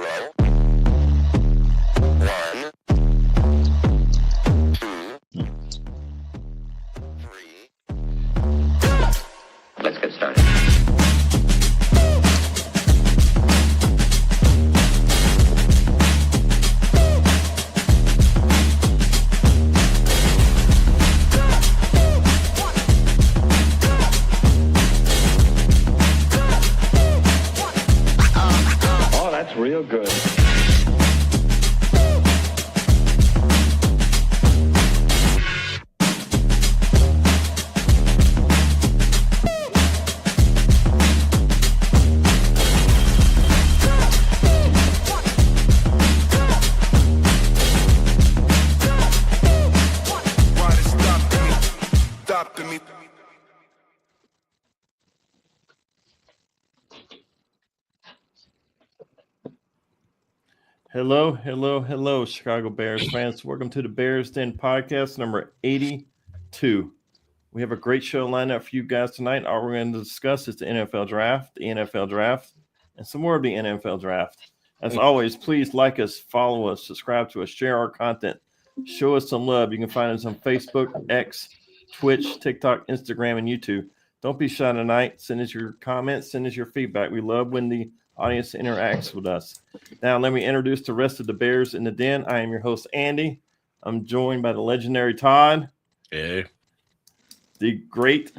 0, 1, 2, 3. Let's get started. Real good. Stop to me. Hello, Chicago Bears fans. Welcome to the Bears Den podcast number 82. We have a great show lined up for you guys tonight. All we're going to discuss is the NFL draft, and some more of the NFL draft. As always, please like us, follow us, subscribe to us, share our content, show us some love. You can find us on Facebook, X, Twitch, TikTok, Instagram, and YouTube. Don't be shy tonight. Send us your comments, send us your feedback. We love when the audience interacts with us. Now, let me introduce the rest of the Bears in the Den. I am your host, Andy. I'm joined by the legendary Todd. Hey. The great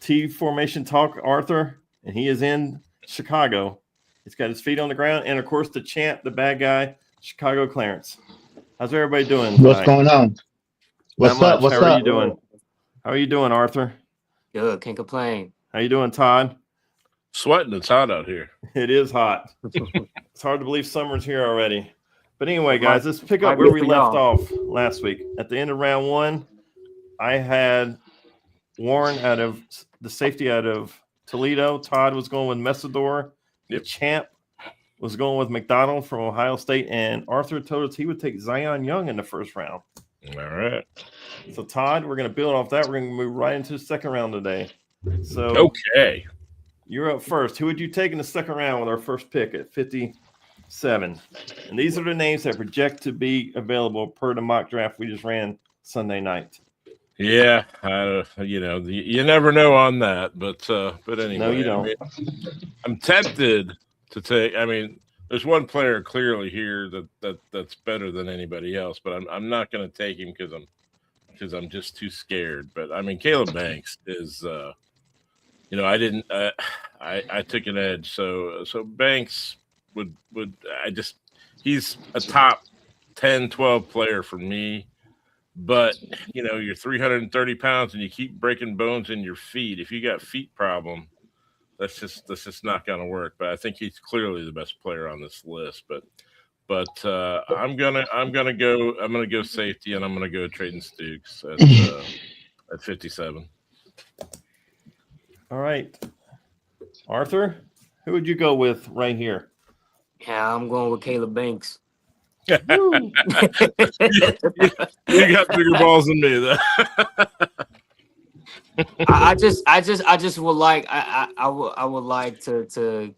T formation talk, Arthur, and he is in Chicago. He's got his feet on the ground. And, of course, the champ, the bad guy, Chicago Clarence. How's everybody doing tonight? What's going on? What's up? How are you doing? How are you doing, Arthur? Good. Can't complain. How you doing, Todd? Sweating. It's hot out here. It is hot. It's hard to believe summer's here already. But anyway, guys, let's pick up where we left off last week. At the end of round one, I had Warren out of the safety out of Toledo. Todd was going with Messidor. The champ was going with McDonald from Ohio State. And Arthur told us he would take Zion Young in the first round. All right. So, Todd, we're going to build off that. We're going to move right into the second round today. So, okay. You're up first. Who would you take in the second round with our first pick at 57? And these are the names that project to be available per the mock draft we just ran Sunday night. Yeah, you never know on that, but anyway. No, you don't. I'm tempted to take. I mean, there's one player clearly here that's better than anybody else, but I'm not going to take him because I'm just too scared. But I mean, Caleb Banks is. I took an edge. So Banks he's a top 10, 12 player for me. But, you're 330 pounds and you keep breaking bones in your feet. If you got feet problem, that's just not going to work. But I think he's clearly the best player on this list. But I'm gonna go safety, and I'm gonna go Trayton Stukes at 57. All right. Arthur, who would you go with right here? Yeah, I'm going with Caleb Banks. you got bigger balls than me, though. I just would like I would like to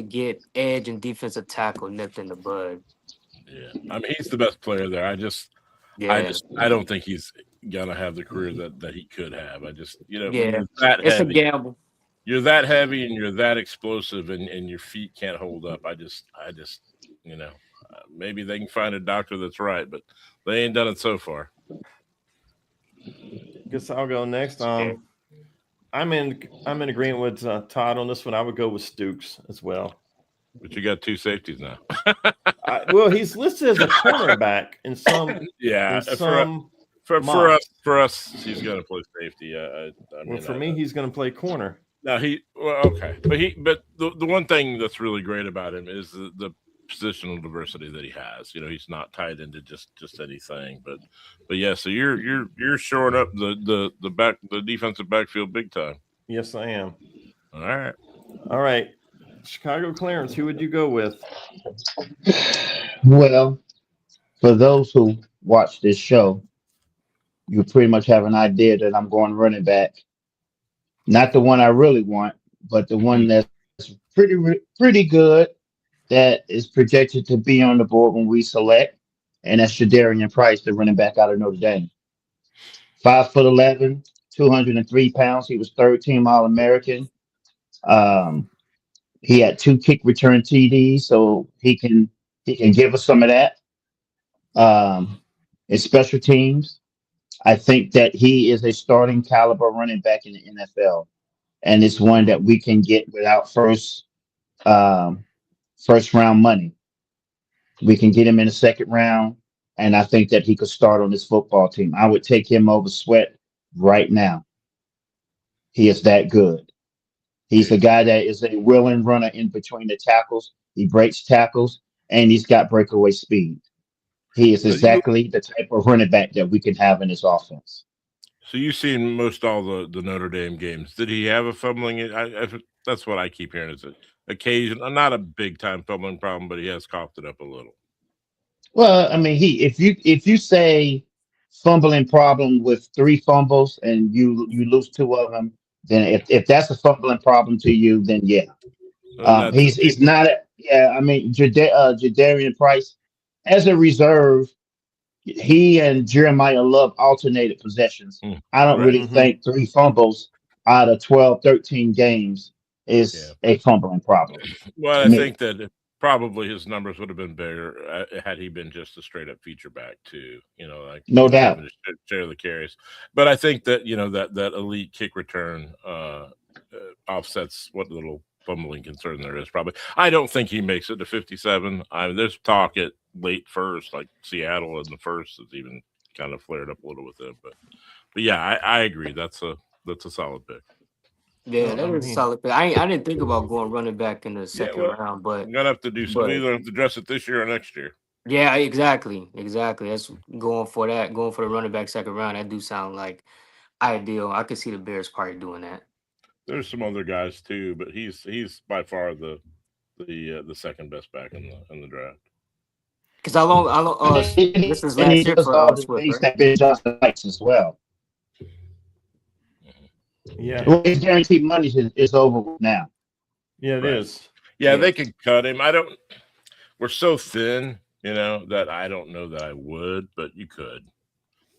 get edge and defensive tackle nipped in the bud. Yeah, I mean he's the best player there. I don't think he's gonna have the career that he could have. It's a gamble. You're that heavy and you're that explosive and your feet can't hold up. Maybe they can find a doctor that's right, but they ain't done it so far. Guess I'll go next. I'm in agreement with Todd on this one. I would go with Stukes as well. But you got two safeties now. Well, he's listed as a cornerback in some. Yeah, for us, he's going to play safety. For me, he's going to play corner. Now okay, but the one thing that's really great about him is the positional diversity that he has. He's not tied into just anything. But yeah, so you're shoring up the defensive backfield big time. Yes, I am. All right. Chicago Clarence, who would you go with? Well, for those who watch this show, you pretty much have an idea that I'm going running back. Not the one I really want, but the one that's pretty good. that is projected to be on the board when we select, and that's Shadarian Price, the running back out of Notre Dame. 5'11", 203 pounds. He was third team All American. Um, he had 2 kick return TDs, so he can give us some of that. In special teams, I think that he is a starting caliber running back in the NFL, and it's one that we can get without first round money. We can get him in the second round, and I think that he could start on this football team. I would take him over Sweat right now. He is that good. He's a guy that is a willing runner in between the tackles. He breaks tackles, and he's got breakaway speed. He is So exactly the type of running back that we can have in this offense. you've seen most all the Notre Dame games. Did he have a fumbling? That's what I keep hearing. Is it occasion? Not a big time fumbling problem, but he has coughed it up a little. Well, I mean, if you say fumbling problem with 3 fumbles and you lose 2 of them, then if that's a fumbling problem to you, then yeah. He's not. Yeah, I mean, Jadarian Price as a reserve, he and Jeremiah Love alternated possessions. I don't Right. really think 3 fumbles out of 12, 13 games is a fumbling problem. Well, to I me. think that probably his numbers would have been bigger had he been just a straight up feature back too. Like No doubt. having to share the carries. But I think that that elite kick return offsets what little fumbling concern there is. Probably, I don't think he makes it to 57. There's talk at late first, like Seattle in the first, has even kind of flared up a little with him. But yeah, I agree. That's a solid pick. Yeah, Well, that I is a mean- solid pick. I didn't think about going running back in the second well, round, but I'm gonna have to do some. But- Either have to address it this year or next year. yeah, exactly. That's going for that. Going for the running back second round. That do sound like ideal. I could see the Bears probably doing that. There's some other guys too, but he's by far the second best back in the draft. Because how long? This is And he last year does for all the Swift, things right? that Ben Johnson likes as well. Yeah, Well, his guaranteed money is over with now. yeah, it Right. is. Yeah, Yeah. they could cut him. We're so thin, that I don't know that I would, but you could.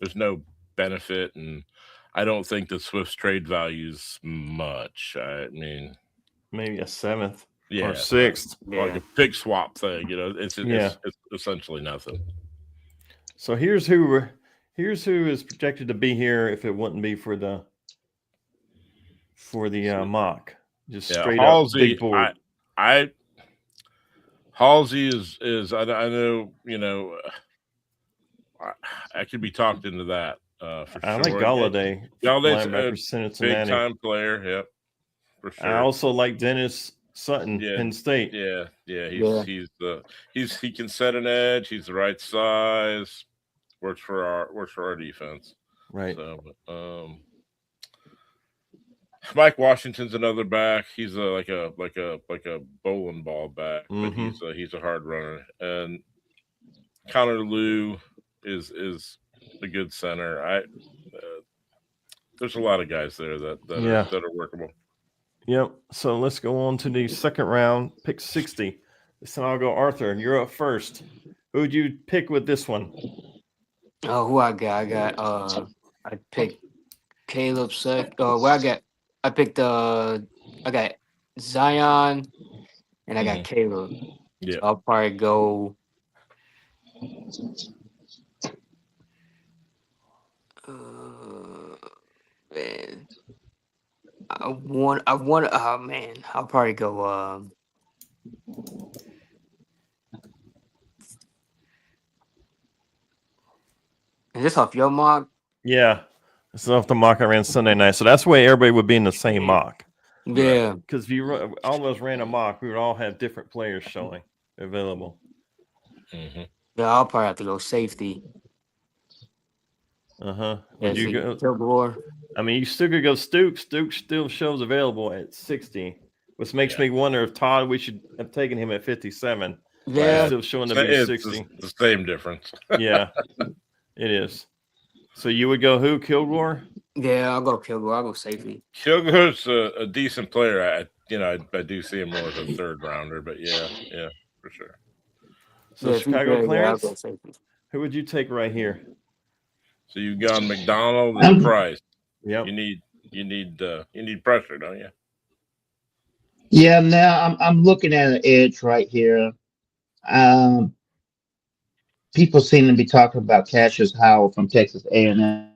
There's no benefit, and I don't think the Swift's trade value's much. I mean, Maybe a 7th yeah, or 6th. like Yeah. a pick swap thing. It's Yeah. it's essentially nothing. So here's who is projected to be here if it wouldn't be for the mock. Just Yeah, straight Halsey, up big board. Halsey is I know I could be talked into that for I sure. like Galladay. Galladay's a linebacker, big Cincinnati. time player. Yep, for sure. I also like Dennis Sutton, Yeah. Penn State. Yeah, Yeah. he can set an edge. He's the right size. Works for our defense. Right. So, Mike Washington's another back. He's like a bowling ball back, but he's a hard runner. And Connor Liu is a good center. There's a lot of guys there that are workable. Yep. So let's go on to the second round, pick 60. This time I'll go Arthur, and you're up first. Who would you pick with this one? Oh, who I got? I picked Caleb Sec. I picked I got Zion, and I got Caleb. Yeah. So I'll probably go. Man, oh man, I'll probably go. Is this off your mock? Yeah. This is off the mock I ran Sunday night. So that's why everybody would be in the same mock. Yeah. Because if you all of us ran a mock, we would all have different players showing available. Mm-hmm. Yeah, I'll probably have to go safety. Would Yeah, you go? Kilgore. I mean, you still could go Stooks. Stooks still shows available at 60, which makes me wonder if Todd, we should have taken him at 57. Yeah. Still showing to be It's 60. the same difference. Yeah, it is. So you would go who? Kilgore? Yeah, I'll go Kilgore. I'll go safety. Kilgore's a decent player. I do see him more as a third rounder, but yeah, for sure. So Yeah, if you Chicago could, yeah, I'll go Clarence, safety. who would you take right here? So you've gone McDonald I'm- and Price. Yep. You need pressure, don't you? Yeah, now I'm looking at an edge right here. Um, People seem to be talking about Cassius Howell from Texas A&M.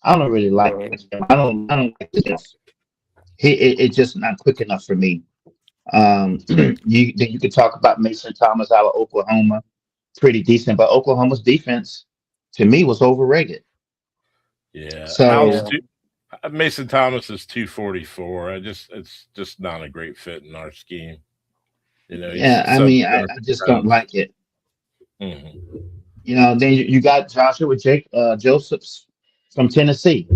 I don't really like him. I don't like this. It's just not quick enough for me. You could talk about Mason Thomas out of Oklahoma, pretty decent, but Oklahoma's defense to me was overrated. Yeah. So Mason Thomas is 244. It's just not a great fit in our scheme. You know, yeah, I mean, I just don't like it. Mm-hmm. You know, then you got Joshua Josephs from Tennessee.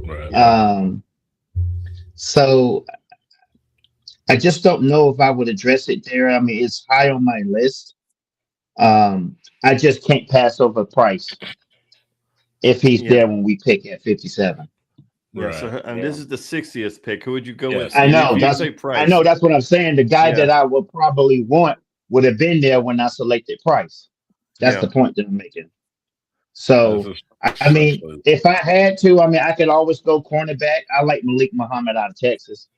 Right. So I just don't know if I would address it there. I mean, it's high on my list. I just can't pass over Price if he's there when we pick at 57. Yeah. So this is the 60th pick. Who would you go with? I know Price. I know that's what I'm saying. The guy that I would probably want would have been there when I selected Price. That's the point that I'm making. So I mean, if I had to, I mean, I could always go cornerback. I like Malik Muhammad out of Texas.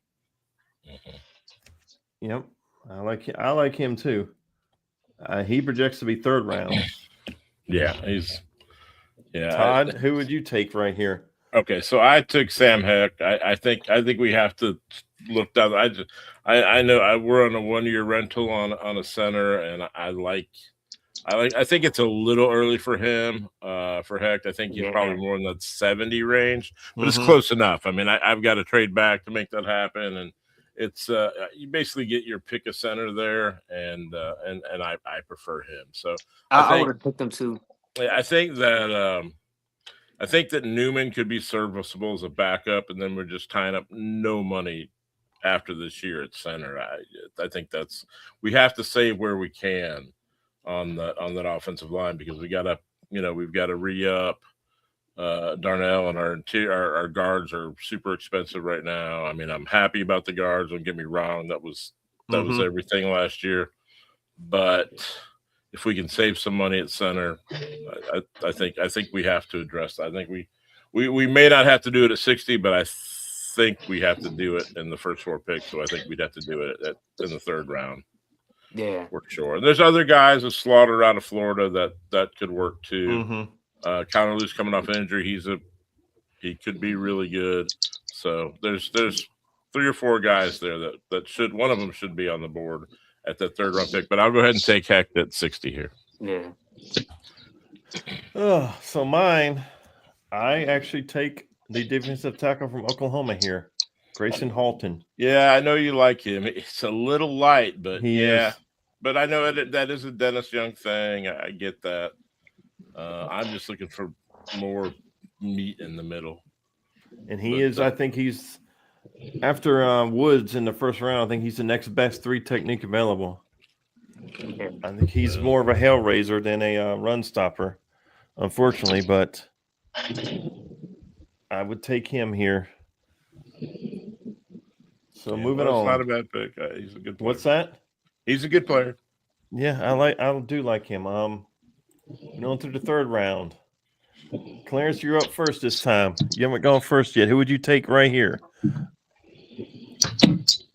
Yep, I like him too. He projects to be third round. Yeah. Todd, who would you take right here? Okay, so I took Sam Heck. I think we have to look down. I know we're on a 1-year rental on a center, and I think it's a little early for him. For Heck, I think he's probably more in that 70 range, but it's close enough. I mean, I've got to trade back to make that happen, and it's you basically get your pick a center there, and I prefer him. So I would have picked him too. I think that Newman could be serviceable as a backup, and then we're just tying up no money after this year at center. I think we have to save where we can on that offensive line, because we've got to re-up Darnell, and our guards are super expensive right now. I mean, I'm happy about the guards. Don't get me wrong. That was everything last year, but if we can save some money at center, I think we have to address that. I think we may not have to do it at 60, but I think we have to do it in the first 4 picks. So I think we'd have to do it in the third round. Yeah, for sure. And there's other guys that Slaughter out of Florida that could work too. Counterloose coming off injury, he could be really good. So there's 3 or 4 guys there that should, one of them should be on the board at that third round pick. But I'll go ahead and take Heck at 60 here. Yeah. So mine, I actually take the defensive tackle from Oklahoma here, Grayson Halton. Yeah, I know you like him. It's a little light, but He is. But I know that is a Dennis Young thing. I get that. I'm just looking for more meat in the middle. And I think he's, after Woods in the first round, I think he's the next best 3 technique available. I think he's more of a hellraiser than a run stopper, unfortunately, but I would take him here. So moving on. It's not a bad pick. He's a good player. What's that? He's a good player. Yeah, I do like him. Going through the third round. Clarence, you're up first this time. You haven't gone first yet. Who would you take right here?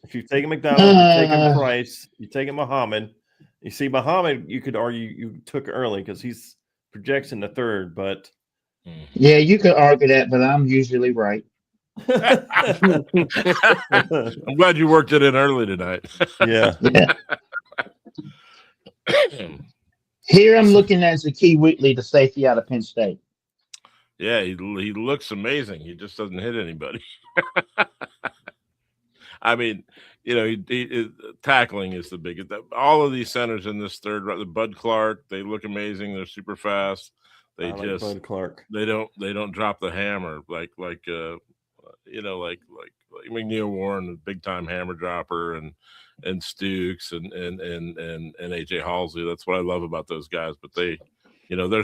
If you've taken McDonald, you're taking Price, you're taking Muhammad. You see, Muhammad, you could argue you took early because he's projects in the third, but yeah, you could argue that, but I'm usually right. I'm glad you worked it in early tonight. Yeah. Here I'm looking at Zakee Wheatley, the safety out of Penn State. Yeah, he looks amazing. He just doesn't hit anybody. I mean, tackling is the biggest. All of these centers in this third round, the Bud Clark, they look amazing. They're super fast. They just Bud Clark. They don't drop the hammer like McNeil Warren, a big time hammer dropper, and Stukes and AJ Halsey. That's what I love about those guys. But they're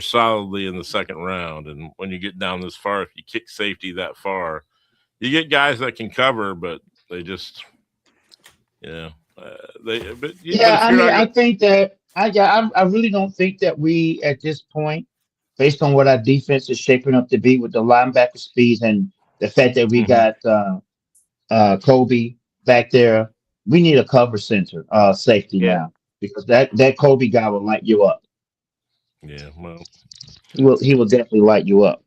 solidly in the second round. And when you get down this far, if you kick safety that far, you get guys that can cover, but they just, But Yeah, if I you're mean, not I gonna, think that I really don't think that we at this point, based on what our defense is shaping up to be with the linebacker speeds and the fact that we Mhm. got Kobe back there, we need a cover center safety Yeah. now because that Kobe guy will light you up. yeah, well, He will definitely light you up.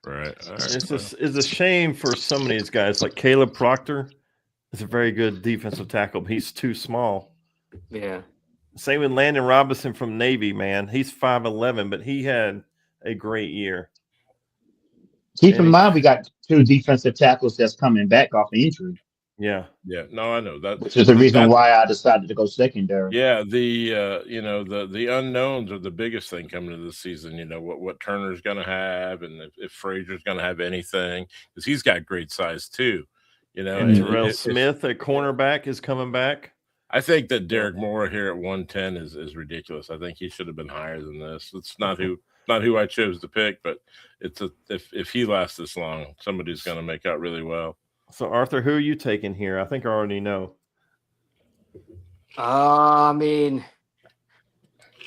right, all right. It's Well, just it's a shame for some of these guys like Caleb Proctor is a very good defensive tackle, but he's too small. Yeah. Same with Landon Robinson from Navy, man. He's 5'11", but he had a great year. Keep And in he, mind, we got two defensive tackles that's coming back off injury, yeah, yeah, no, I know that. which is the reason That why I decided to go secondary. yeah, the unknowns are the biggest thing coming into the season. You know what Turner's going to have, and if Frazier's going to have anything, because he's got great size too. You know, and Mhm. Terrell Smith, a cornerback, is coming back. I think that Derek Moore here at 110 is ridiculous. I think he should have been higher than this. It's not who I chose to pick, but if he lasts this long, somebody's going to make out really well. So Arthur, who are you taking here? I think I already know. I mean,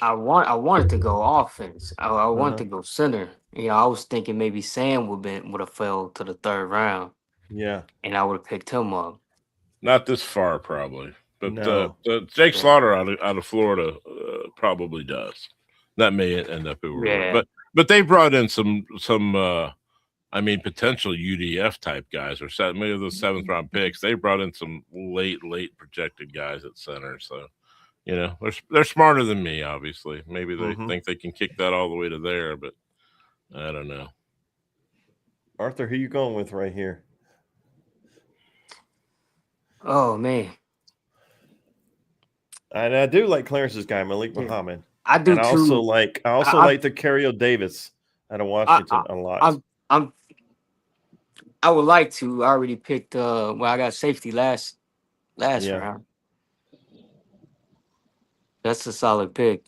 I wanted to go offense. I wanted to go center. You know, I was thinking maybe Sam would have fell to the third round, Yeah, and I would have picked him up. Not this far, probably, but No. Jake Yeah. Slaughter out of Florida probably does. That may end up who we're Yeah. but they brought in some I mean potential UDF type guys or maybe those 7th round picks. They brought in some late projected guys at center, so you know they're smarter than me. Obviously, maybe they think they can kick that all the way to there, but I don't know. Arthur, who you going with right here? Oh man, And I do like Clarence's guy, Malik Yeah. Muhammad. I do And I also too. like I- like the Carrio Davis out of Washington a lot. I would like to. I already picked. Well, I got safety last Yeah. round. That's a solid pick.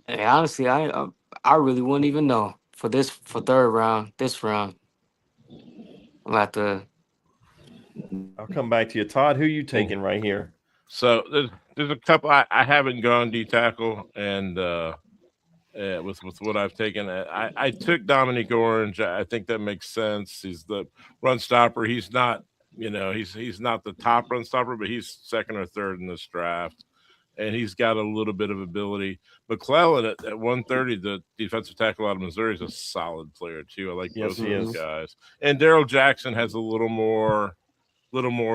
And honestly, I really wouldn't even know for third round. This round, I'm about to. I'll come back to you. Todd, who you taking right here? So there's a couple I haven't gone D tackle and with what I've taken. I took Dominique Orange. I think that makes sense. He's the run stopper. He's not, he's not the top run stopper, but he's second or third in this draft. And he's got a little bit of ability. McClellan at 130, the defensive tackle out of Missouri, is a solid player too. I like Yes, both he of those is. guys. And Daryl Jackson has a little more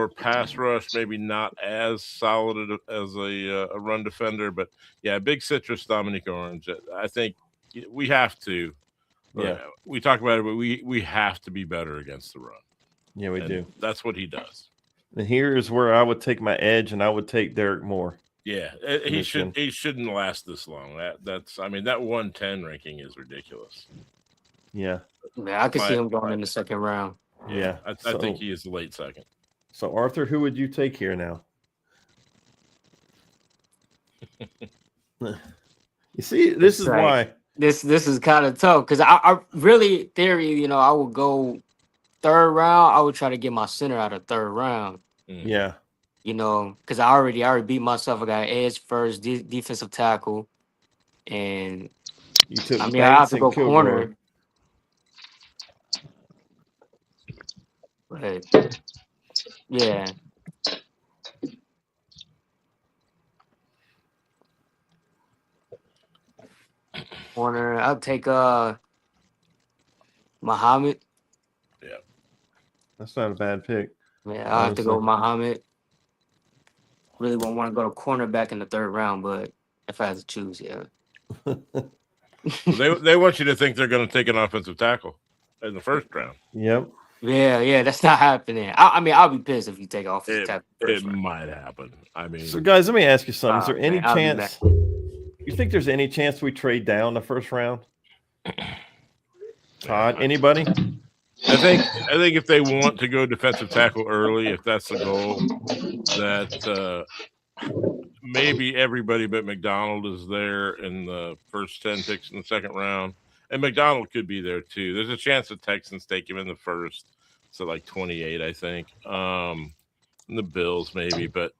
pass rush, maybe not as solid as a run defender, but yeah, big citrus Dominique Orange. I think we have to. Yeah. We talk about it, but we have to be better against the run. Yeah, we do. That's what he does. And here is where I would take my edge, and I would take Derek Moore. Yeah, he shouldn't last this long. That's I mean that 110 ranking is ridiculous. Yeah. Man, I could see him going in the second round. Yeah. I think he is late second. So Arthur, who would you take here now? You see, this is why. This is kind of tough because I really theory, I would go third round. I would try to get my center out of third round. Yeah. Because I already beat myself. I got edge first, defensive tackle, and You took I have to go Kilgore. corner. But yeah. Corner, I'll take Muhammad. Yeah. That's not a bad pick. Yeah, I'll have to go with Muhammad. Really won't want to go to cornerback in the third round, but if I had to choose, yeah. They want you to think they're going to take an offensive tackle in the first round. Yep. Yeah, that's not happening. I mean, I'll be pissed if you take offensive tackle. It might happen. I mean, So guys, let me ask you something. Is there any I'll be chance you think there's any chance we trade down the first round? Todd, anybody? I think if they want to go defensive tackle early, if that's the goal, that maybe everybody but McDonald is there in the first 10 picks in the second round. And McDonald could be there too. There's a chance the Texans take him in the first, so like 28, I think. and the Bills maybe, but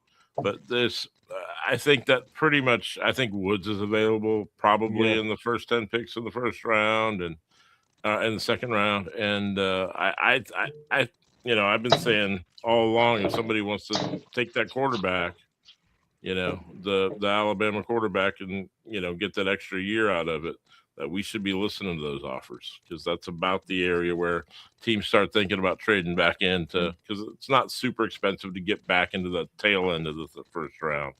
this. I think that pretty much. I think Woods is available probably Yeah. in the first 10 picks of the first round and in the second round. And I've been saying all along, if somebody wants to take that quarterback, the Alabama quarterback, and get that extra year out of it, that we should be listening to those offers, because that's about the area where teams start thinking about trading back into, because it's not super expensive to get back into the tail end of the first round.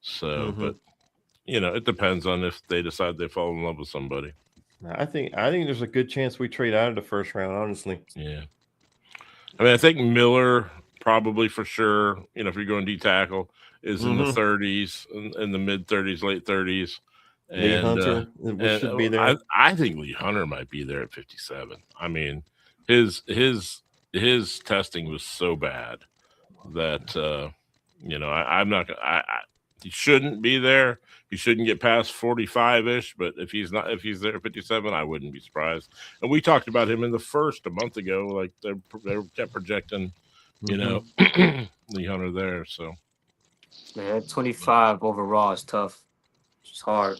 So, but it depends on if they decide they fall in love with somebody. I think there's a good chance we trade out of the first round, honestly. Yeah. I mean, I think Miller probably for sure, if you're going D tackle, is in the 30s, in the mid 30s, late 30s. Lee Hunter should be there. I think Lee Hunter might be there at 57. I mean, his testing was so bad that I'm not. He shouldn't be there. He shouldn't get past 45-ish. But if he's there at 57, I wouldn't be surprised. And we talked about him in the first a month ago. Like they kept projecting, Lee Hunter there. So Yeah, 25 overall is tough. It's hard.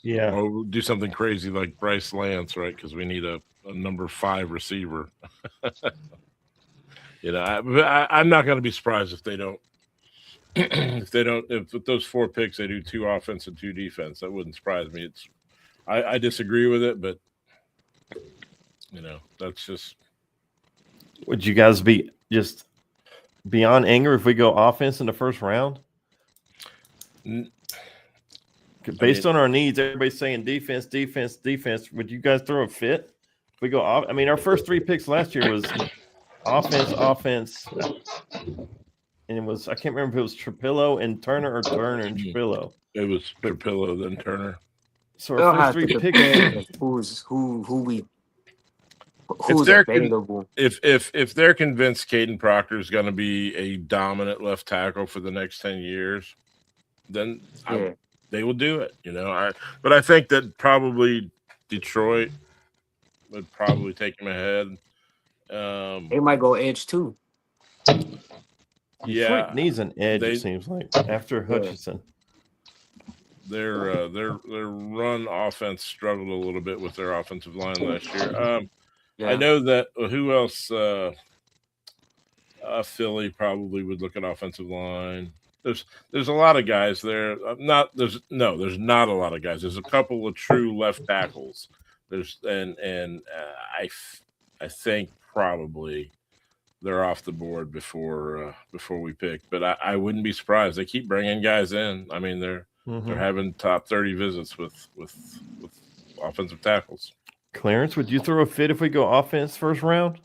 Yeah. Or we'll do something crazy like Bryce Lance, right? Because we need a number 5 receiver. I'm not going to be surprised if they don't. If with those 4 picks they do 2 offense and 2 defense, that wouldn't surprise me. I disagree with it, but that's just. Would you guys be just beyond anger if we go offense in the first round? Based on our needs, everybody's saying defense. Would you guys throw a fit if we go off? I mean, our first 3 picks last year was offense. And it was, I can't remember if it was Trapillo and Turner or Turner and Trapillo. It was Trapillo, then Turner. So our first 3 picks. Who's available? If they're convinced Caden Proctor is going to be a dominant left tackle for the next 10 years, then they will do it. But I think that probably Detroit would probably take him ahead. They might go edge too. Detroit needs an edge, it seems like, after Hutchinson. Their run offense struggled a little bit with their offensive line last year. I know that who else? Philly probably would look at offensive line. There's a lot of guys there. There's not a lot of guys. There's a couple of true left tackles. I think probably they're off the board before we pick. But I wouldn't be surprised. They keep bringing guys in. I mean, they're having top 30 visits with offensive tackles. Clarence, would you throw a fit if we go offense first round?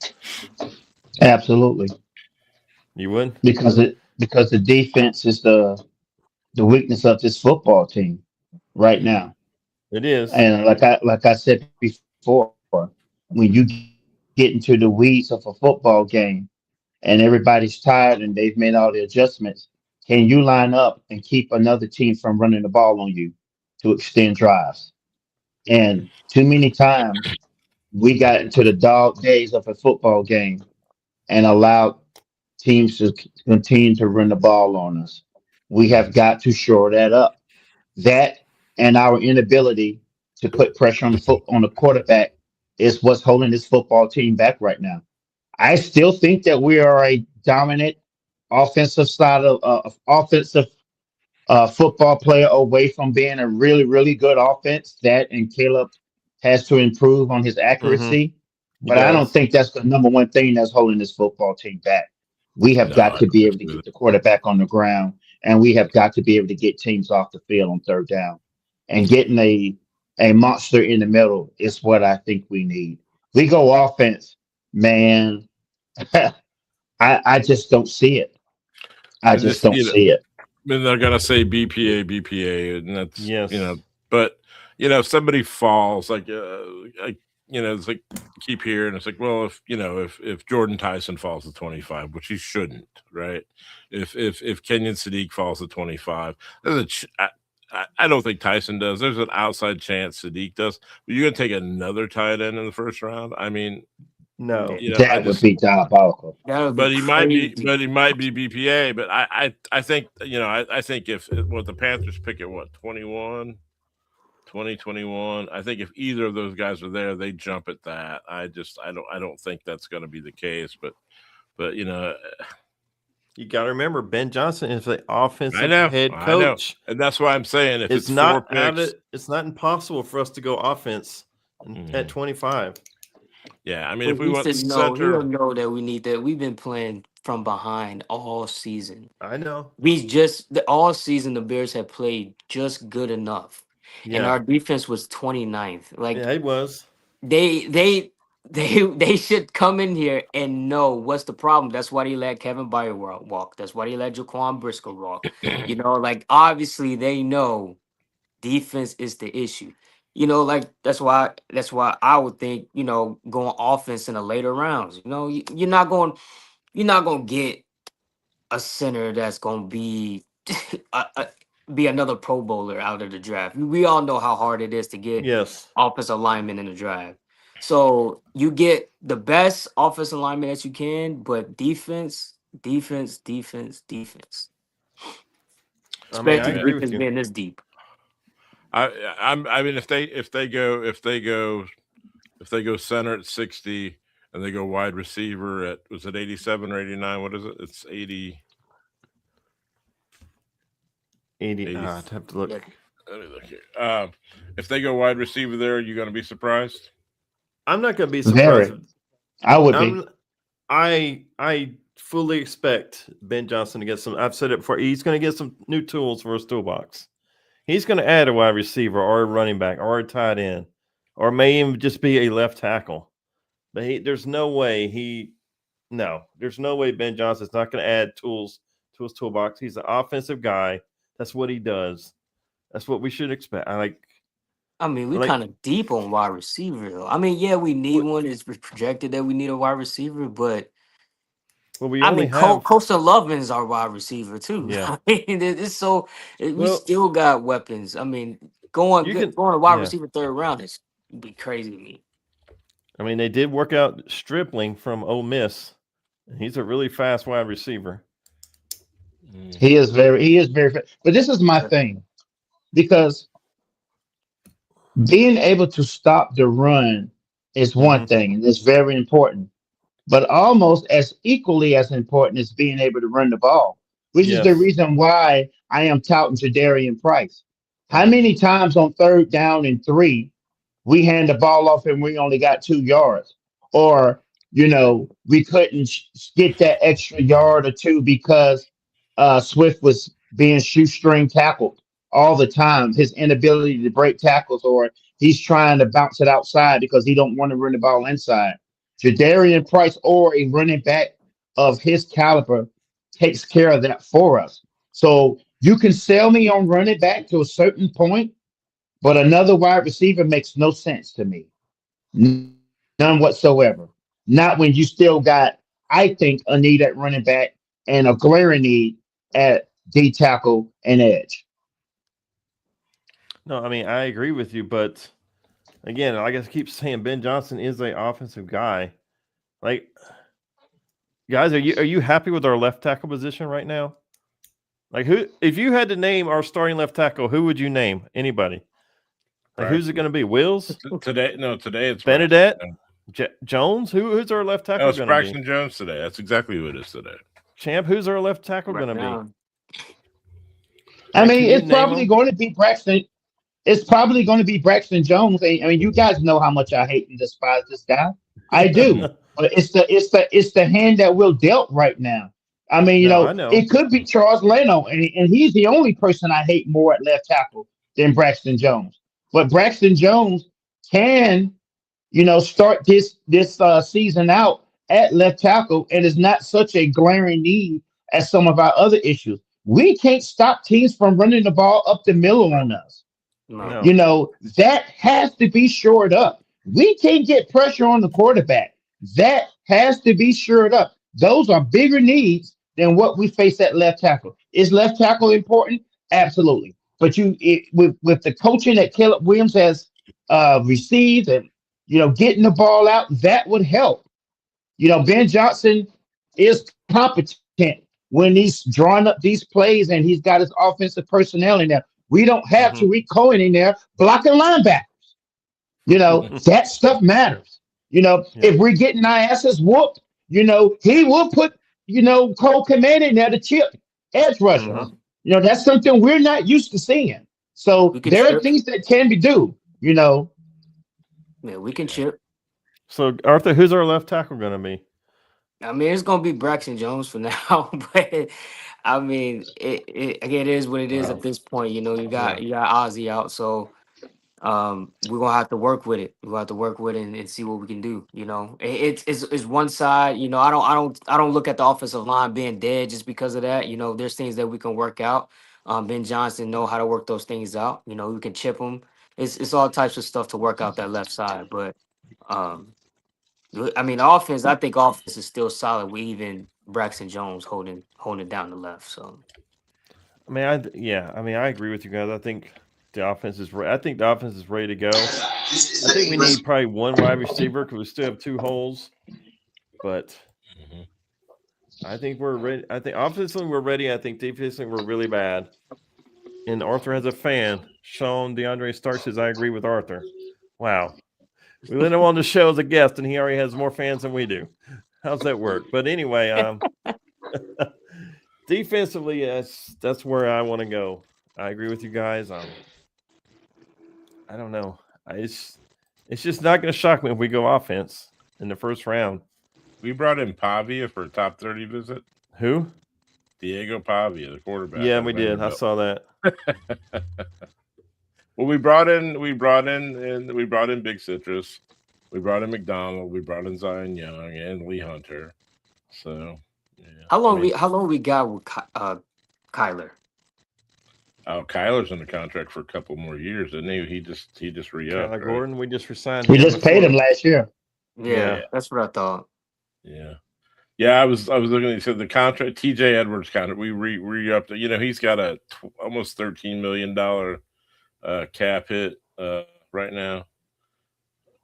Absolutely. You would? Because the defense is the weakness of this football team right now. It is. And like I said before, when you get into the weeds of a football game and everybody's tired and they've made all the adjustments, can you line up and keep another team from running the ball on you to extend drives? And too many times we got into the dog days of a football game and allowed teams to continue to run the ball on us. We have got to shore that up. That and our inability to put pressure on the quarterback is what's holding this football team back right now. I still think that we are a dominant offensive side of offensive football player away from being a really, really good offense. That and Caleb has to improve on his accuracy. But I don't think that's the number one thing that's holding this football team back. We have got to be able to get the quarterback on the ground, and we have got to be able to get teams off the field on third down. And getting a monster in the middle is what I think we need. We go offense, man. I just don't see it. I just don't see it. And they're gonna say BPA, and that's But if somebody falls, it's like keep hearing. It's like, well, if Jordan Tyson falls to 25, which he shouldn't, right? If Kenyon Sadiq falls to 25, I don't think Tyson does. There's an outside chance Sadiq does. But you're gonna take another tight end in the first round. I mean, No. You know, That would be diabolical. That would but be he might be, crazy. but he might be BPA. But I think, you know, I think if what the Panthers pick at what 2021, I think if either of those guys are there, they jump at that. I don't think that's going to be the case. But you know, You got to remember, Ben Johnson is the offensive I know, head I know, coach. and that's why I'm saying if It's it's not 4 picks, it's not impossible for us to go offense at 25. yeah. I mean, But if we he want said no. He center, don't know that we need that. We've been playing from behind all season. I know. All season the Bears have played just good enough, and Yeah. our defense was 29th. Like Yeah, he was. they should come in here and know what's the problem. That's why they let Kevin Byard walk. That's why they let Jaquan Briscoe walk. You know, like obviously they know defense is the issue. You know, like that's why I would think, you know, going offense in the later rounds. You know, you're not going to get a center that's going to be be another Pro Bowler out of the draft. We all know how hard it is to get Yes. offensive linemen in the draft. So you get the best offensive lineman that you can, but defense. I mean, Especially I agree with defense you. being this deep. I mean, if they go center at 60 and they go wide receiver at, was it 87 or 89? What is it? It's 80. 80. I'd have to look. Yeah. Let me look here. If they go wide receiver there, are you going to be surprised? I'm not going to be surprised. Very. I would be. I fully expect Ben Johnson to get some. I've said it before. He's going to get some new tools for his toolbox. He's going to add a wide receiver or a running back or a tight end, or may even just be a left tackle. But there's no way Ben Johnson's not going to add tools to his toolbox. He's an offensive guy. That's what he does. That's what we should expect. I mean, we're kind of deep on wide receiver, though. I mean, yeah, we need one. It's projected that we need a wide receiver, but Coastal Loveman's our wide receiver too. Yeah. I mean, it's so we still got weapons. I mean, going to wide receiver third round is be crazy to me. I mean, they did work out Stripling from Ole Miss. He's a really fast wide receiver. He is very fast. But this is my thing, because being able to stop the run is one thing, and it's very important. But almost as equally as important is being able to run the ball, which is the reason why I am touting Jadarian Price. How many times on 3rd down and 3 we hand the ball off and we only got 2 yards, or we couldn't get that extra yard or 2 because Swift was being shoestring tackled all the time. His inability to break tackles, or he's trying to bounce it outside because he don't want to run the ball inside. Jadarian Price or a running back of his caliber takes care of that for us. So you can sell me on running back to a certain point, but another wide receiver makes no sense to me. None whatsoever. Not when you still got, I think, a need at running back and a glaring need at D tackle and edge. No, I mean, I agree with you, but again, like I keep saying, Ben Johnson is an offensive guy. Like, guys, are you happy with our left tackle position right now? Like, who? If you had to name our starting left tackle, who would you name? Anybody? Like, who's it going to be? Wills? Today it's Benedette, Jones. Who's our left tackle? It's Braxton Jones today. That's exactly who it is today. Champ, who's our left tackle going to be? I mean, it's probably going to be Braxton. It's probably going to be Braxton Jones. I mean, you guys know how much I hate and despise this guy. I do, but it's the hand that we're dealt right now. I mean, I know. It could be Charles Leno, and he's the only person I hate more at left tackle than Braxton Jones. But Braxton Jones can, start this season out at left tackle, and is not such a glaring need as some of our other issues. We can't stop teams from running the ball up the middle on us. No. That has to be shored up. We can't get pressure on the quarterback. That has to be shored up. Those are bigger needs than what we face at left tackle. Is left tackle important? Absolutely. But with the coaching that Caleb Williams has received, and getting the ball out, that would help. Ben Johnson is competent when he's drawing up these plays and he's got his offensive personnel in there. We don't have Tariq Cohen in there blocking linebackers. That stuff matters. If we're getting our asses whooped, he will put, Cole Komet in there to chip edge rusher. That's something we're not used to seeing. So there are things that can be do. Yeah, we can chip. So Arthur, who's our left tackle going to be? I mean, it's gonna be Braxton Jones for now, but I mean, it is what it is at this point. You got Ozzy out, so we're gonna have to work with it. We're gonna have to work with it and see what we can do. It's one side. I don't look at the offensive line being dead just because of that. There's things that we can work out. Ben Johnson know how to work those things out. We can chip them. It's all types of stuff to work out that left side, but I mean, offense. I think offense is still solid. We even Braxton Jones holding down the left. So, I mean, I agree with you guys. I think the offense is ready to go. I think we need probably one wide receiver because we still have two holes. But I think we're ready. I think offensively we're ready. I think defensively we're really bad. And Arthur has a fan. Sean DeAndre Stark says, I agree with Arthur. Wow. We let him on the show as a guest, and he already has more fans than we do. How's that work? But anyway, defensively, that's where I want to go. I agree with you guys. I don't know. It's just not going to shock me if we go offense in the first round. We brought in Pavia for a top 30 visit. Who? Diego Pavia, the quarterback. Yeah, we did. I saw that. Well, we brought in Big Citrus, we brought in McDonald, we brought in Zion Young and Lee Hunter. So, yeah. How long we got with Kyler? Oh, Kyler's under contract for a couple more years, isn't he? He just re-upped. Kyler Gordon, we just resigned. We just paid him last year. Yeah, that's what I thought. Yeah. I was looking. He said the contract, TJ Edwards contract, we re-upped it. He's got a almost $13 million cap hit right now.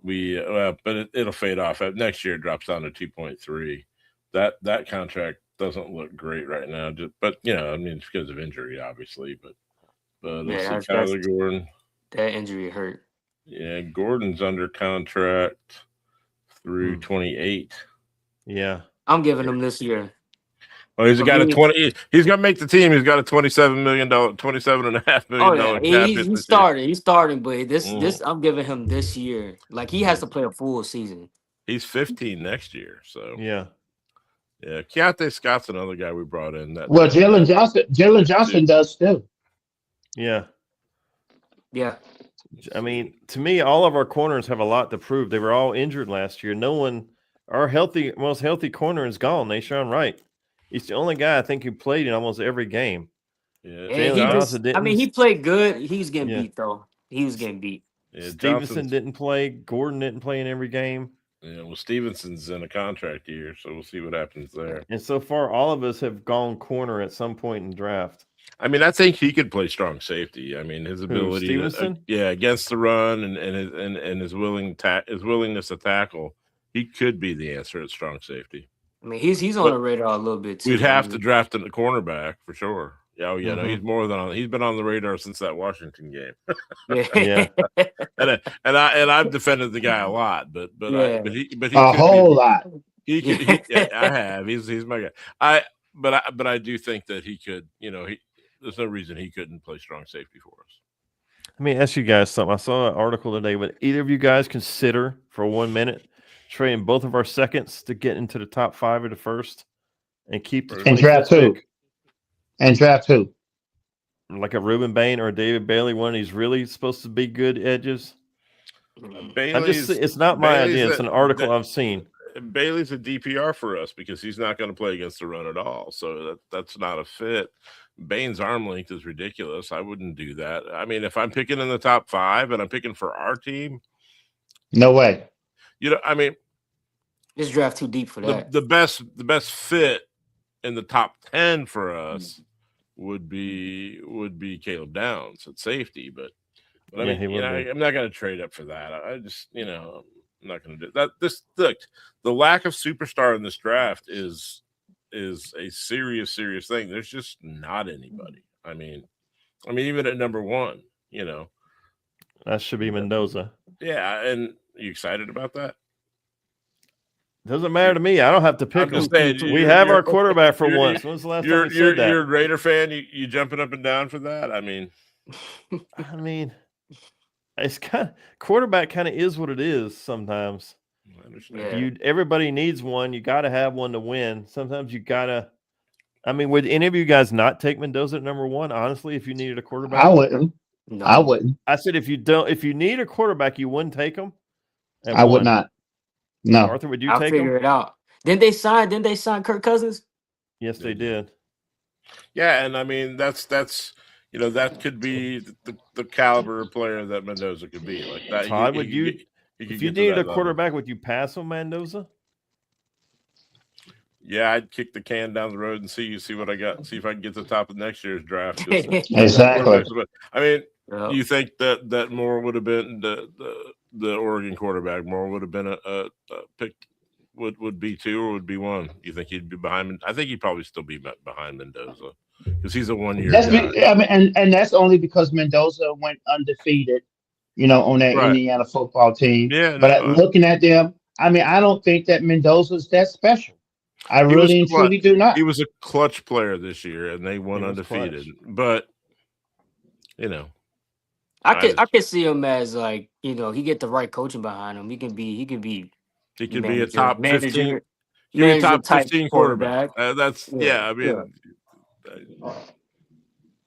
But it'll fade off. Next year it drops down to 2.3. That contract doesn't look great right now. But it's because of injury, obviously. But let's see, Kyler Gordon. That injury hurt. Yeah, Gordon's under contract through 28. Yeah, I'm giving him this year. Well, he's got a 20. He's gonna make the team. He's got a $27.5 million. Yeah, he's starting. He's starting, but this I'm giving him this year. Like he has to play a full season. He's 15 next year. So yeah. Keontae Scott's another guy we brought in. Jalen Johnson does too. Yeah. Yeah. I mean, to me, all of our corners have a lot to prove. They were all injured last year. Our most healthy corner is gone. Nashawn Wright. He's the only guy I think who played in almost every game. Yeah. He played good. He was getting beat though. He was getting beat. Yeah, Stevenson didn't play. Gordon didn't play in every game. Yeah, well, Stevenson's in a contract year, so we'll see what happens there. And so far, all of us have gone corner at some point in the draft. I mean, I think he could play strong safety. I mean, his ability, Stevenson? Against the run and his willingness to tackle, he could be the answer at strong safety. I mean, he's on the radar a little bit too. We'd have to draft him at cornerback for sure. No, he's more than he's been on the radar since that Washington game. Yeah. and I've defended the guy a lot, but he a whole lot. He could. I have. He's my guy. But I do think that he could. There's no reason he couldn't play strong safety for us. Let me ask you guys something. I saw an article today. Would either of you guys consider for 1 minute trading both of our seconds to get into the top 5 of the first and keep the and draft two? And draft two. Like a Reuben Bain or a David Bailey, one of these really supposed to be good edges. It's not my idea. It's an article I've seen. Bailey's a DPR for us because he's not going to play against the run at all. So that's not a fit. Bain's arm length is ridiculous. I wouldn't do that. I mean, if I'm picking in the top 5 and I'm picking for our team, no way. I mean, this draft too deep for that. The best fit in the top 10 for us would be Caleb Downs at safety, but I mean, I'm not going to trade up for that. I just, going to do that. Look, the lack of superstar in this draft is a serious thing. There's just not anybody. I mean, even at number one, That should be Mendoza. yeah. And are you excited about that? Doesn't matter to me. I don't have to pick I'm him. just saying, We have our quarterback for you're- once. When's the last time You're we said that? you're a Raider fan. You jumping up and down for that? I mean, It's quarterback kind of is what it is sometimes. I understand. Yeah. Everybody needs one. You got to have one to win. Sometimes you got to. Would any of you guys not take Mendoza at number one? Honestly, if you needed a quarterback, I wouldn't. No. I wouldn't. I said if you need a quarterback, you wouldn't take him. at I would one. not. No. Arthur, would you I'll take figure him? it out. Didn't they sign Kirk Cousins? Yes, they did. Yeah, and that could be the caliber of player that Mendoza could be. Like that. Todd, could if you get to needed that a level. quarterback, would you pass on Mendoza? Yeah, I'd kick the can down the road and see what I got. See if I can get to the top of next year's draft. Exactly. I mean, Yeah. you think that Moore would have been the Oregon quarterback? Moore would have been a pick. Would be 2 or would be 1? You think he'd be behind? I think he'd probably still be behind Mendoza because he's a 1 year guy. And that's only because Mendoza went undefeated, on that Right. Indiana football team. Yeah, But no, looking at them, I don't think that Mendoza's that special. I He was really and truly do not. he was a clutch player this year, and they won He was undefeated. clutch. But I could see him as like, he get the right coaching behind him. He can be he could be a manager- top 15. manager- He could be a top manager-type 15 quarterback. That's Yeah, I mean,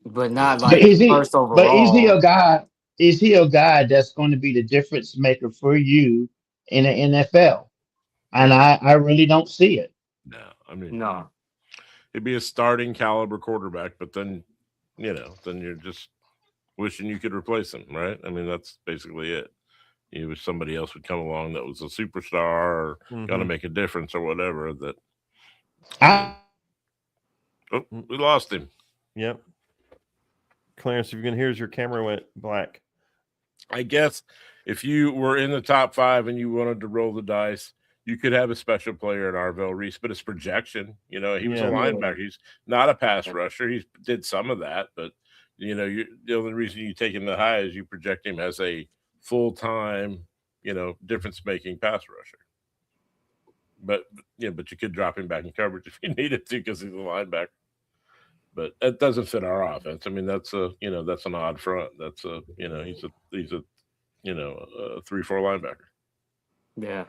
but not But like is he? first overall. But is he a guy? Is he a guy that's going to be the difference maker for you in the NFL? And I really don't see it. no, I mean, No. he'd be a starting caliber quarterback, but then then you're just wishing you could replace him, right? I mean, that's basically it. You wish somebody else would come along that was a superstar or going to Mhm. make a difference or whatever. That I, we lost him. Yep. Clarence, if you can hear us, your camera went black. I guess if you were in the top 5 and you wanted to roll the dice, you could have a special player in Arvell Reese, but it's projection. He was Yeah. a linebacker. He's not a pass rusher. He did some of that, but the only reason you take him that high is you project him as a full-time, difference-making pass rusher. But you could drop him back in coverage if you needed to because he's a linebacker. But that doesn't fit our offense. I mean, that's that's an odd front. That's he's a 3-4 linebacker. Yeah.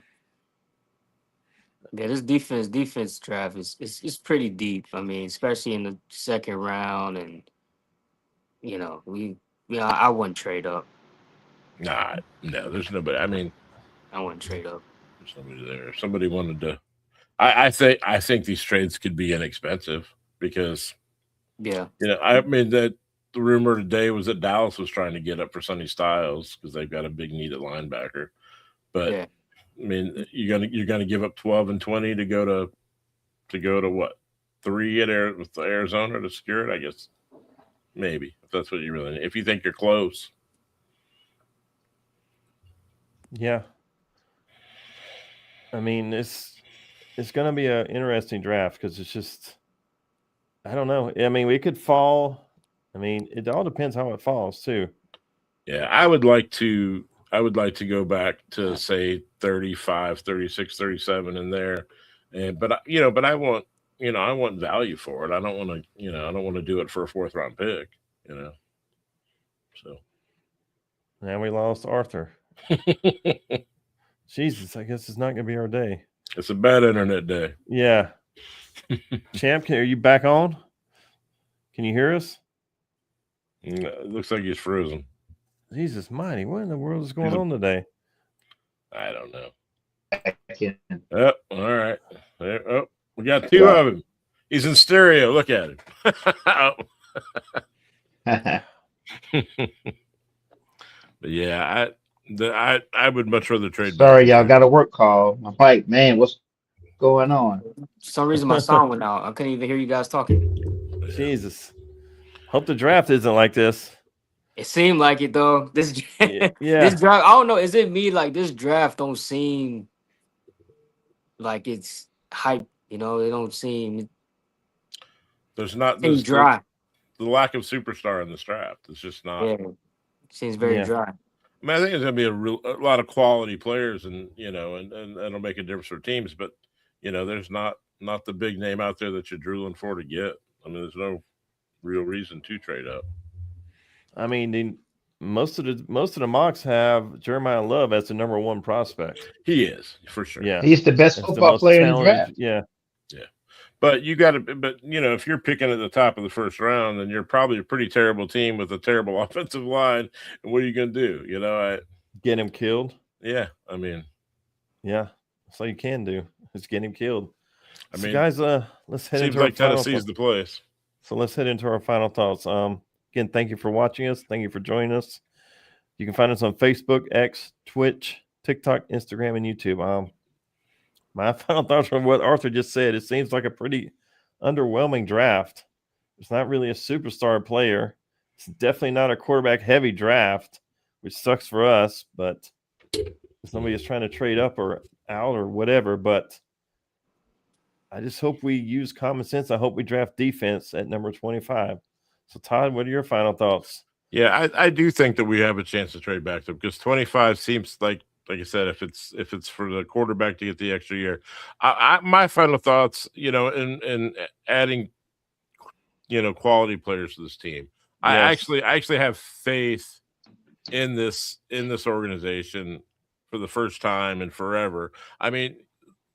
Yeah, this defense draft is pretty deep. I mean, especially in the second round, and I wouldn't trade up. Nah, no, there's nobody. I mean, I wouldn't trade up. there's nobody there. If somebody wanted to, I think these trades could be inexpensive because Yeah. I mean that the rumor today was that Dallas was trying to get up for Sonny Styles because they've got a big need at linebacker. But Yeah. I mean, you're gonna give up 12 and 20 to go to what 3 with Arizona to secure it? I guess maybe if that's what you really need. If you think you're close. Yeah. I mean, it's going to be an interesting draft because it's just, I don't know. I mean, we could fall. I mean, it all depends how it falls too. Yeah, I would like to go back to say 35, 36, 37 in there. But I want, I want value for it. I don't want to do it for a 4th round pick, So Now we lost Arthur. Jesus, I guess it's not going to be our day. it's a bad internet day. Yeah. Champ, are you back on? Can you hear us? It looks like he's frozen. Jesus mighty, what in the world is going on today? I don't know. can. Oh, all right. Oh, we got 2 of him. He's in stereo. Look at him. But yeah, I would much rather trade. Sorry, y'all got a work call. I'm like, man, what's going on? For some reason my sound went out. I couldn't even hear you guys talking. Jesus. Hope the draft isn't like this. It seemed like it though. This Yeah. this draft, I don't know. Is it me? Like this draft don't seem like it's hype. You know, it don't seem There's not seems this dry. the lack of superstar in this draft. It's just not. Yeah, seems very Yeah. dry. I mean, I think there's going to be a lot of quality players, and it'll make a difference for teams. But there's not the big name out there that you're drooling for to get. I mean, there's no real reason to trade up. I mean, most of the mocks have Jeremiah Love as the number one prospect. He is for sure. Yeah, He's the best That's the football most player in the talented. draft. Yeah, But you got to. But if you're picking at the top of the first round, then you're probably a pretty terrible team with a terrible offensive line. And what are you going to do? get him killed. Yeah. I mean, Yeah, that's all you can do is get him killed. I So mean, guys, let's head seems into like our final Tennessee's the place. So let's head into our final thoughts. Again, thank you for watching us. Thank you for joining us. You can find us on Facebook, X, Twitch, TikTok, Instagram, and YouTube. My final thoughts on what Arthur just said. It seems like a pretty underwhelming draft. It's not really a superstar player. It's definitely not a quarterback heavy draft, which sucks for us, but somebody is trying to trade up or out or whatever. But I just hope we use common sense. I hope we draft defense at number 25. So, Todd, what are your final thoughts? Yeah, I do think that we have a chance to trade back to because 25 seems like I said, if it's for the quarterback to get the extra year. My final thoughts, in adding, quality players to this team. Yes. I actually have faith in this organization for the first time in forever. I mean,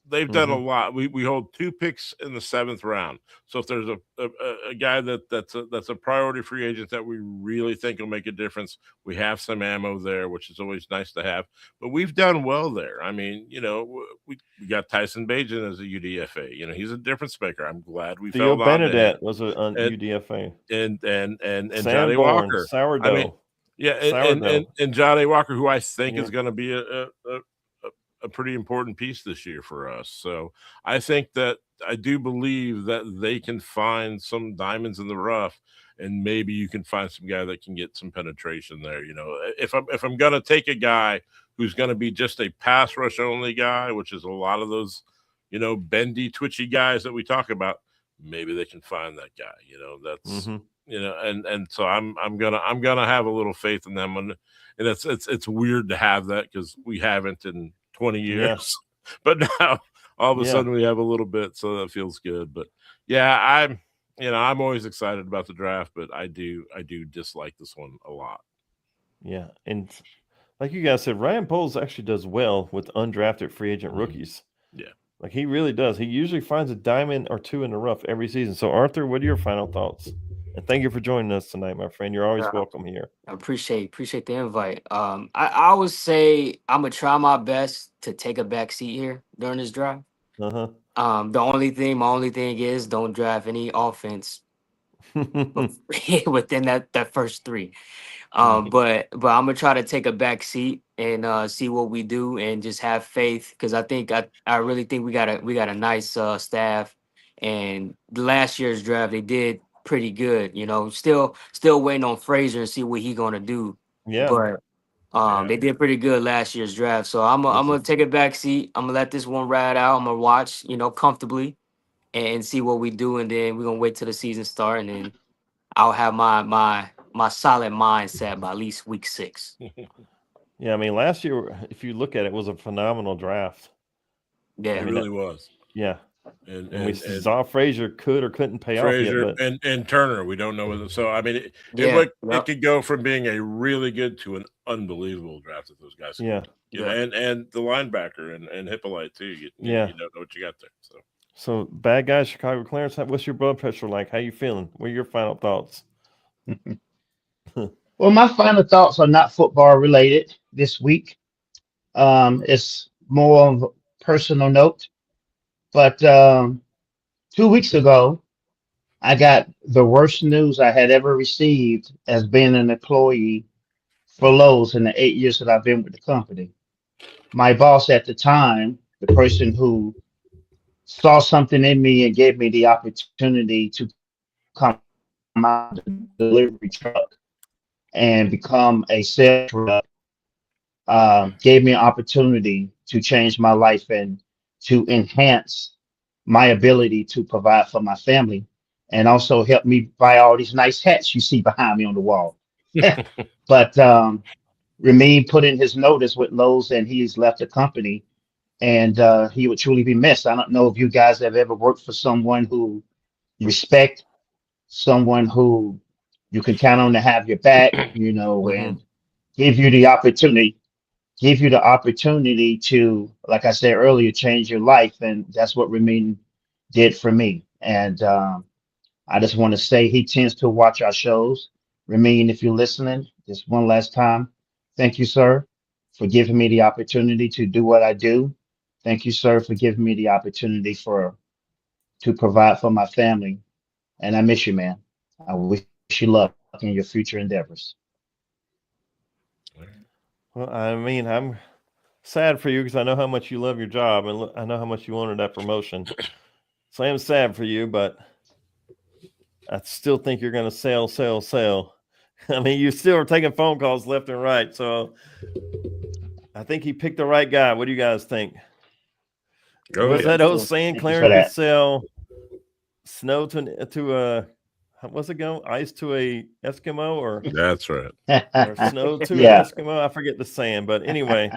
they've done a lot. We hold 2 picks in the 7th round. So if there's a guy that's a priority free agent that we really think will make a difference, we have some ammo there, which is always nice to have. But we've done well there. I mean, we got Tyson Bagent as a UDFA. He's a difference maker. I'm glad we Theo fell on to him. Benedette was a UDFA. And Johnny Sanborn, Walker. Sourdough. I mean, yeah, and Johnny Walker, who I think is going to be a pretty important piece this year for us. So I think that I do believe that they can find some diamonds in the rough, and maybe you can find some guy that can get some penetration there. If I'm going to take a guy who's going to be just a pass rush only guy, which is a lot of those, bendy, twitchy guys that we talk about, maybe they can find that guy. That's and so I'm gonna have a little faith in them, and it's weird to have that because we haven't in 20 years, but now all of a sudden we have a little bit, so that feels good. But yeah, I'm always excited about the draft, but I do dislike this one a lot. Yeah, and like you guys said, Ryan Poles actually does well with undrafted free agent rookies. Yeah, like he really does. He usually finds a diamond or two in the rough every season. So Arthur, what are your final thoughts? And thank you for joining us tonight, my friend. You're always welcome here. I appreciate the invite. I would say I'm gonna try my best to take a back seat here during this draft. Uh-huh. My only thing is don't draft any offense within that first 3. But I'm gonna try to take a back seat and see what we do and just have faith because I really think we got a nice staff, and last year's draft they did pretty good. Still waiting on Frazier and see what he gonna do. Yeah. But they did pretty good last year's draft. So I'm gonna take a back seat. I'm gonna let this one ride out. I'm gonna watch, comfortably and see what we do, and then we're gonna wait till the season start, and then I'll have my solid mindset by at least week 6. Yeah, I mean, last year, if you look at it, was a phenomenal draft. Yeah, it really was. Yeah. And we saw Frazier could or couldn't pay Frazier off yet, and Turner, we don't know whether. So I mean, it could go from being a really good to an unbelievable draft that those guys. And the linebacker and Hippolyte too. You don't know what you got there. So bad guys, Chicago Clarence. What's your blood pressure like? How you feeling? What are your final thoughts? Well, my final thoughts are not football related this week. It's more of a personal note. But 2 weeks ago, I got the worst news I had ever received as being an employee for Lowe's in the 8 years that I've been with the company. My boss at the time, the person who saw something in me and gave me the opportunity to come out of the delivery truck, and become a sales rep, gave me an opportunity to change my life and to enhance my ability to provide for my family, and also help me buy all these nice hats you see behind me on the wall. But Ramin put in his notice with Lowe's, and he's left the company, and he would truly be missed. I don't know if you guys have ever worked for someone who you respect, someone who you can count on to have your back, Mhm. and give you the opportunity, to, like I said earlier, change your life. And that's what Ramin did for me. And I just want to say he tends to watch our shows. Ramin, if you're listening, just one last time, thank you, sir, for giving me the opportunity to do what I do. Thank you, sir, for giving me the opportunity to provide for my family. And I miss you, man. I wish you luck in your future endeavors. Well, I mean, I'm sad for you because I know how much you love your job and I know how much you wanted that promotion. So I am sad for you, but I still think you're going to sell. I mean, you still are taking phone calls left and right. So I think he picked the right guy. What do you guys think? Oh, Was yeah. that old Thank saying you for Clarence could that. sell snow to a what's it go? Ice to a Eskimo or That's right. snow to an Yeah. Eskimo? I forget the saying, but anyway,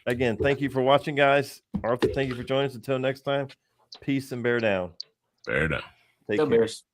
again, thank you for watching, guys. Arthur, thank you for joining us. Until next time, peace and bear down. Bear down. Take The care. Bears.